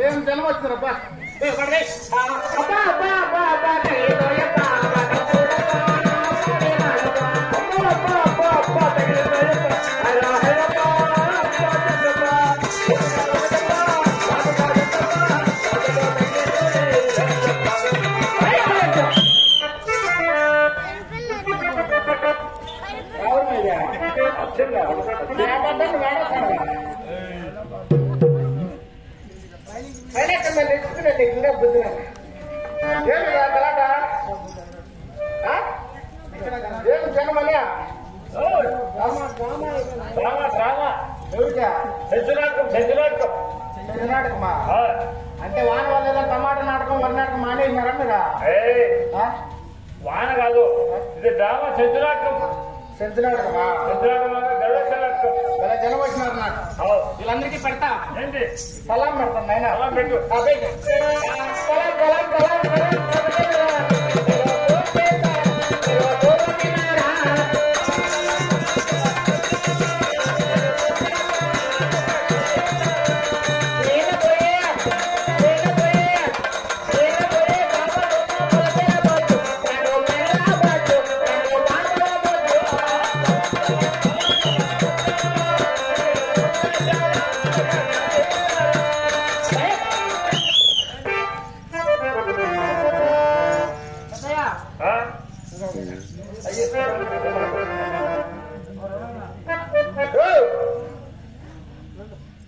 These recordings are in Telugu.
ఏం జనం వచ్చినారబ్బా అంటే వాన వల్ల టమాటా నాటకం వరి నాటకం మానేసినారా మీరా? వాన కాదు, ఇది డ్రామా సెంచు నాటకం. సెంచు నాటకమా? ఇలా జనం వచ్చినారు నాకు. వీళ్ళందరికీ పెడతా ఏంటి సలాం పెడతాను నాయన. సలాం పెట్టు.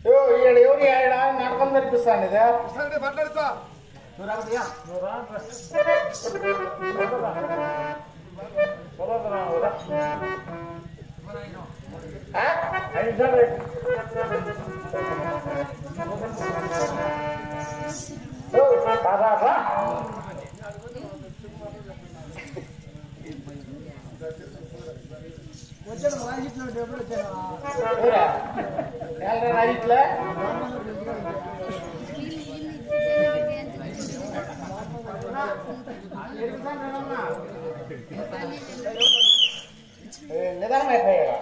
ఎవరి నాటకం నేర్పిస్తాను ఇదే మాట్లాడుతా రాయిట్లా నిదానం అయిపోయా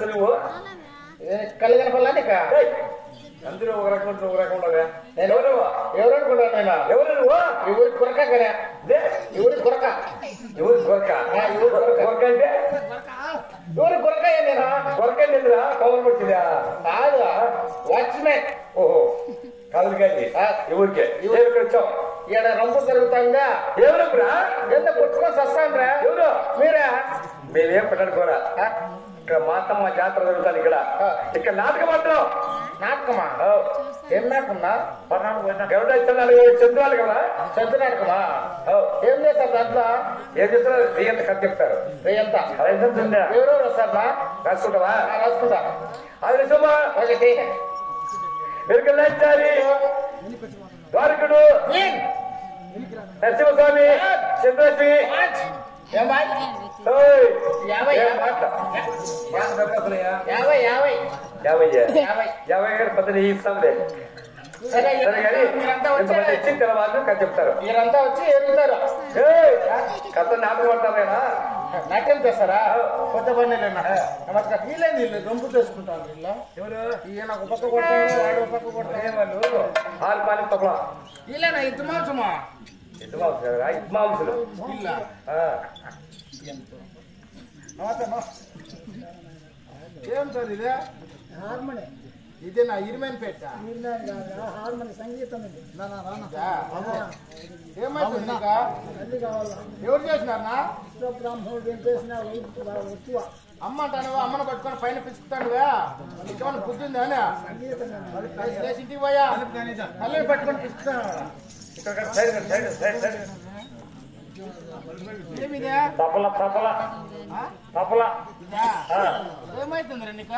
నువ్వు కలిగిన పల్లానిక అందరూ ఒక రకం ఒక రకం ఉండగా ఎవరు అనుకుంటాను నేను ఎవరు నువ్వు ఎవరి కొరక కదా ఎవరి కొరక ఎవరు కొరక కొరక అంటే ఎవరి కొరక నేను కొరక ఏంటిరా పవన్ వచ్చిందా కాదు వాచ్మెన్ ఓహో కాదు కానీ ఎవరికే ఎవరికి వచ్చావు ఈడ రంపు జరుగుతుందా ఎవరురా ఎంత కొట్టుకొని వస్తాంరా ఎవరు మీరా మేమేం పెట్టనుకోరా ఇక్కడ మాతమ్మ జాతర జరుగుతుంది ఇక్కడ నాటకం అంటాం నాటకమా ఏం నాటకమా చంద్రాలు కదా చంద్ర నాటకమా ఏం చేస్తారు దాంట్లో ఏం చేస్తారు వెయ్యంత కథ చెప్తారు వెయ్యంత ఎవరెవరు వస్తారా రాసుకుంటావా రాసుకుంటా అది సుమా ఒకటి వెలుకలాచారి ద్వారకుడు నరసింహస్వామి చంద్రశ్రీ యాభై యాభై యాభై యాభై యాభై యాభై గారు పద్ధతి ఇస్తాంలే సరే ఇచ్చిన తర్వాత కథ చెప్తారు మీరంతా వచ్చి ఎరుగుతారు కథ నాటకం పడతారేనా నాట్యం చేస్తారా కొత్త పన్నీళ్ళన్నా నమస్కారం వీళ్ళేంది వీళ్ళు రొంపు చేసుకుంటారు వీళ్ళు ఈయన ఒక పక్క కొడతాడు వాడు ఒక పక్క కొడతాడు వాళ్ళు ఆరు పాలి తప్ప వీళ్ళేనా ఇద్దు మాంసమా ఇద్మాంసులు వీళ్ళ ఏం సార్ ఇదే హార్మోని ఇదే నా ఇరిమేన్ పెట్ట హార్మోని సంగీతం ఏమైతుంది ఎవరు చేసినారనా బ్రాహ్మణుడు చేసిన ఎక్కువ అమ్మ అంటాను అమ్మను పట్టుకొని పైన పిసుకుతానువా ఇంకేమన్నా బుద్ధి ఉందా ఇంటికి పోయా తల్లిని పట్టుకొని పిసుకుతాను ఏమిదే తపల తపల తపల ఏమైతుందిరా నీకు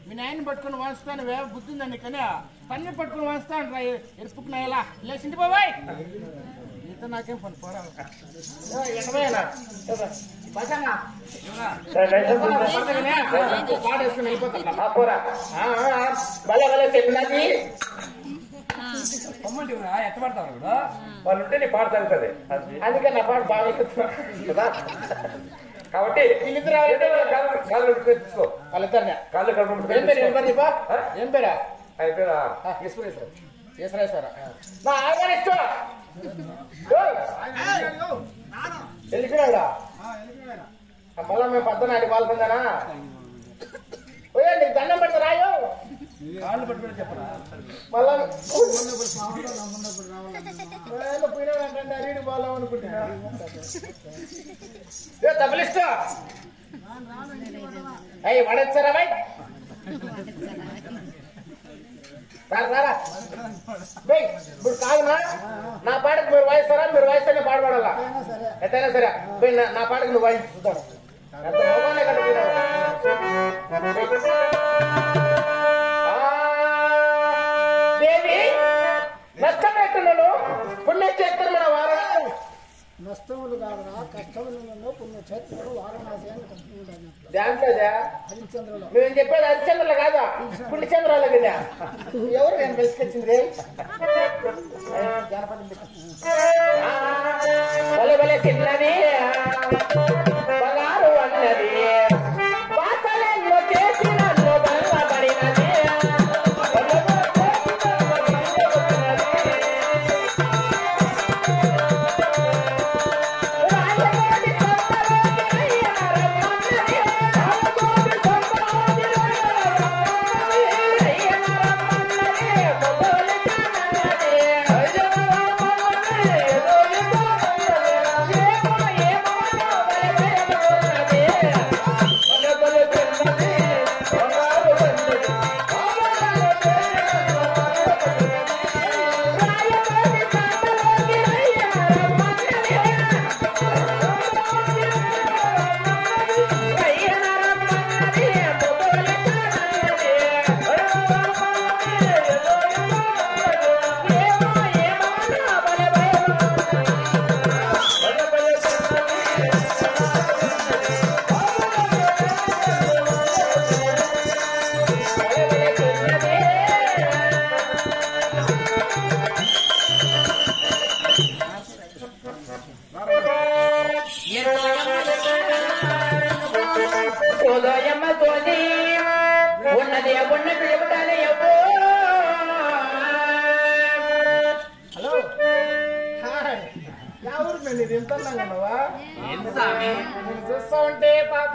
మీ నాయన పట్టుకుని వాస్తాను బుద్ధి ఉందండి కానీ తన్ని పట్టుకుని వాస్తాను రా ఎరుపుకున్నాయలా లేచింటి బాబాయ్ ఇంత నాకేం పని పోరా పాడేసుకుని వెళ్ళిపోతా భలే భలే చెప్పినది ఎట్ట పడతావు వాళ్ళు ఉంటే నీ పాట తగ్గుతుంది. అందుకే నా పాట బాగా కదా కాబట్టి కాళ్ళు తీసుకో. వాళ్ళిద్దరినే కాళ్ళు ఏం పేరు ఏం పేరు నీపా? ఏం పేరా? ఆయన పేరా ఈశ్వరేశ్వర. నా ఆయన ఇష్టం వెళ్ళిపోయాడా? మళ్ళా మేము పద్దన ఆడికి వాళ్ళకుందానా పోయండి దండం పెడతా రాయో కాళ్ళు పట్టుకుని చెప్పరా మళ్ళా పోయినాడంటే అరీడి బాగా అనుకుంటున్నా తబలిస్తా అయ్యి పడేస్తారా బాయ్ రారా ఇప్పుడు కాదునా నా పాటకు మీరు వాయిస్తారా? మీరు వాయిస్తేనే పాడబడాలా ఎంతైనా సరే పోయి నా పాటకు నువ్వు వాయించి చూద్దాం. ఎంత మోగానే కట్టుకున్నావు దేవి నష్టం ఎట్టున్నాను పుణ్యక్షేత్రం మన వారా నష్టములు కాదురా కష్టములలో పుణ్యక్షేత్రులు వారణాసి అని కట్టుకుంటాను దాంట్లోదా హరిశ్చంద్రులు. నువ్వు చెప్పేది హరిశ్చంద్రులు కాదా పుణ్యచంద్రాలు కదా? ఎవరు నేను బెసుకొచ్చింది భలే భలే తిన్నది బంగారు అన్నది వాసనలో చేసి నన్ను బలపడినది ఉన్నది ఉన్నట్టు చెబుతానే ఎవ్వో. హలో ఎవరు నేను ఇది ఎంత ఉన్నావా? చూస్తా ఉంటే పాప